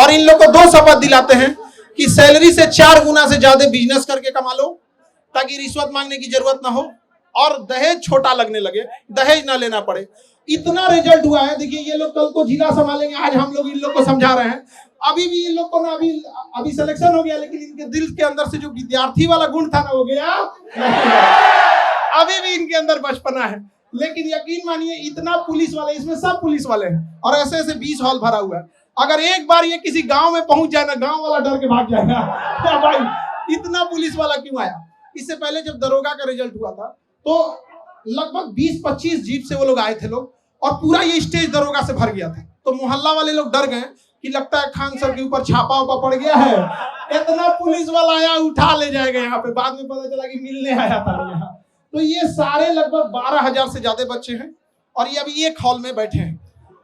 और इन लोग को 2 शपथ दिलाते हैं कि सैलरी से 4 गुना से ज्यादा बिजनेस करके कमा लो ताकि रिश्वत मांगने की जरूरत ना हो और दहेज छोटा लगने लगे, दहेज ना लेना पड़े। इतना रिजल्ट हुआ है। देखिए ये लोग कल को जिला संभालेंगे, आज हम लोग इन लोग को समझा रहे हैं। अभी भी इन लोग को ना अभी सिलेक्शन हो गया, लेकिन इनके दिल के अंदर से जो विद्यार्थी वाला गुण था ना वो गया अभी भी इनके अंदर बचपना है। लेकिन यकीन मानिए इतना पुलिस वाले, इसमें सब पुलिस वाले हैं और ऐसे ऐसे 20 हॉल भरा हुआ है। अगर एक बार ये किसी गांव में पहुंच जाए ना, गांव वाला डर के भाग जाएगा क्या भाई इतना पुलिस वाला क्यों आया। इससे पहले जब दरोगा का रिजल्ट हुआ था तो लगभग 20-25 जीप से वो लोग आए थे लोग, और पूरा ये स्टेज दरोगा से भर गया था। तो मोहल्ला वाले लोग डर गए कि लगता है खान सर के ऊपर छापा उपा पड़ गया है, इतना पुलिस वाला आया उठा ले जाएगा यहाँ पे। बाद में पता चला कि मिलने आया था यहाँ। तो ये सारे लगभग 12,000 से ज्यादा बच्चे हैं और ये अभी एक हॉल में बैठे हैं।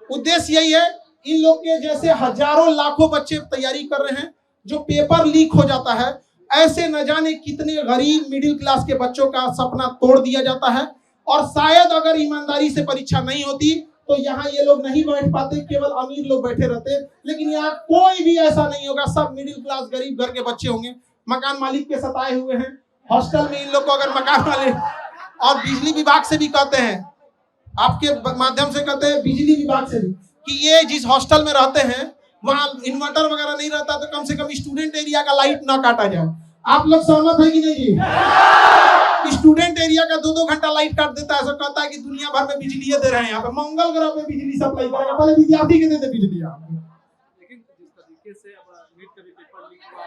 उद्देश्य यही है, इन लोग के जैसे हजारों लाखों बच्चे तैयारी कर रहे हैं, जो पेपर लीक हो जाता है, ऐसे न जाने कितने गरीब मिडिल क्लास के बच्चों का सपना तोड़ दिया जाता है। और शायद अगर ईमानदारी से परीक्षा नहीं होती तो यहाँ ये लोग नहीं बैठ पाते, केवल अमीर लोग बैठे रहते। लेकिन यहाँ कोई भी ऐसा नहीं होगा, सब मिडिल क्लास गरीब घर के बच्चे होंगे। मकान मालिक के सताए हुए हैं, हॉस्टल में इन लोग को अगर मकान वाले और बिजली विभाग से भी कहते हैं, आपके माध्यम से कहते हैं बिजली विभाग से भी, कि ये जिस हॉस्टल में रहते हैं वहां इन्वर्टर वगैरह नहीं रहता तो कम से कम स्टूडेंट एरिया का लाइट ना काटा जाए। आप लोग सहमत है कि नहीं जी? स्टूडेंट एरिया का 2-2 घंटा लाइट काट देता है, सब कहता है कि दुनिया भर में बिजली दे रहे हैं, यहाँ पे मंगल ग्रह पे बिजली सप्लाई करेगा, पहले विद्यार्थी के देते बिजली। लेकिन जिस तरीके से अब नीट का भी पेपर लीक हुआ,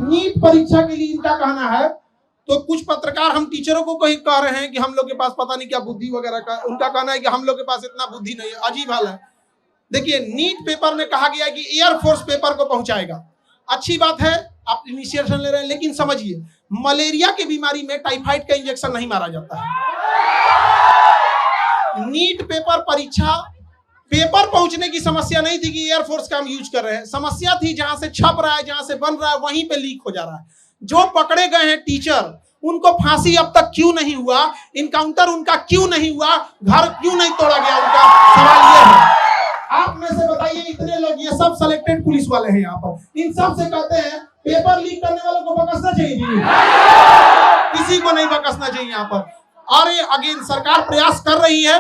नीट परीक्षा के लिए इनका कहना है, तो कुछ पत्रकार हम टीचरों को कहीं कह रहे हैं कि हम लोग के पास पता नहीं क्या बुद्धि वगैरह का, उनका कहना है कि हम लोग के पास इतना बुद्धि नहीं है। अजीब हाल है। देखिए नीट पेपर में कहा गया है कि एयरफोर्स पेपर को पहुंचाएगा, अच्छी बात है, आप इनिशिएशन ले रहे हैं, लेकिन समझिए मलेरिया की बीमारी में टाइफाइड का इंजेक्शन नहीं मारा जाता है। नीट पेपर परीक्षा पेपर पहुंचने की समस्या नहीं थी कि एयरफोर्स का हम यूज कर रहे हैं, समस्या थी जहां से छप रहा है, जहां से बन रहा है वहीं पे लीक हो जा रहा है। जो पकड़े गए हैं टीचर, उनको फांसी अब तक क्यों नहीं हुआ, इनकाउंटर उनका क्यों नहीं हुआ, घर क्यों नहीं तोड़ा गया, उनका सवाल ये है। आप में से बताइए, इतने लोग, ये सब सिलेक्टेड पुलिस वाले हैं यहाँ पर, इन सब से कहते हैं पेपर लीक करने वालों को बकसना चाहिए जी, किसी को नहीं बकसना चाहिए यहाँ पर। और ये अगेन सरकार प्रयास कर रही है,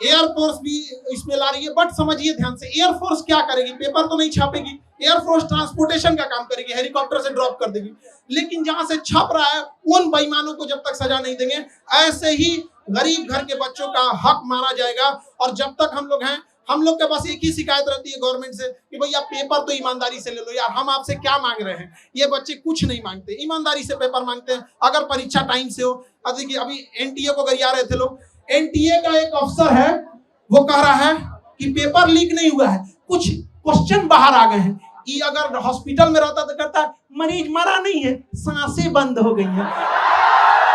एयरफोर्स भी इसमें ला रही है, बट समझिए ध्यान से, एयरफोर्स क्या करेगी, पेपर तो नहीं छापेगी, एयरफोर्स ट्रांसपोर्टेशन का काम करेगी, हेलीकॉप्टर से ड्रॉप कर देगी। लेकिन जहां से छप रहा है उन बेईमानों को जब तक सजा नहीं देंगे, ऐसे ही गरीब घर के बच्चों का हक मारा जाएगा। और जब तक हम लोग हैं, हम लोग के पास एक ही शिकायत रहती है गवर्नमेंट से कि भैया पेपर तो ईमानदारी से ले लो यार, हम आपसे क्या मांग रहे हैं। ये बच्चे कुछ नहीं मांगते, ईमानदारी से पेपर मांगते हैं, अगर परीक्षा टाइम से हो। देखिए अभी एनटीए को गरिया रहे थे लोग, एनटीए का एक अफसर है, वो कह रहा है कि पेपर लीक नहीं हुआ है, कुछ क्वेश्चन बाहर आ गए हैं। ये अगर हॉस्पिटल में रहता तो कहता मरीज मरा नहीं है, सांसें बंद हो गई हैं।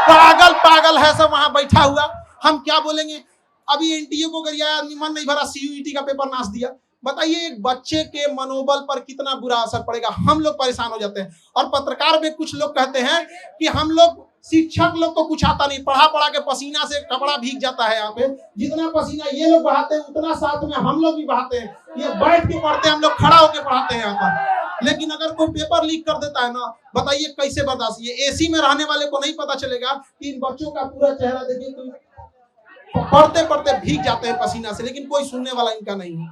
पागल है सब वहां बैठा हुआ, हम क्या बोलेंगे। अभी एनटीए को गरियाया, मन नहीं भरा, सीयूईटी का पेपर नाश दिया। बताइए एक बच्चे के मनोबल पर कितना बुरा असर पड़ेगा, हम लोग परेशान हो जाते हैं। और पत्रकार में कुछ लोग कहते हैं कि हम लोग शिक्षक लोग को कुछ आता नहीं, पढ़ा के पसीना से कपड़ा भीग जाता है। यहाँ पे जितना पसीना ये लोग बहाते हैं उतना साथ में हम लोग भी बहाते हैं। ये बैठ के पढ़ते हैं, हम लोग खड़ा होकर पढ़ाते हैं यहाँ पर। लेकिन अगर कोई पेपर लीक कर देता है ना, बताइए कैसे बर्दाश्त। ये एसी में रहने वाले को नहीं पता चलेगा कि इन बच्चों का पूरा चेहरा देखिए, पढ़ते पढ़ते भीग जाते हैं पसीना से, लेकिन कोई सुनने वाला इनका नहीं है।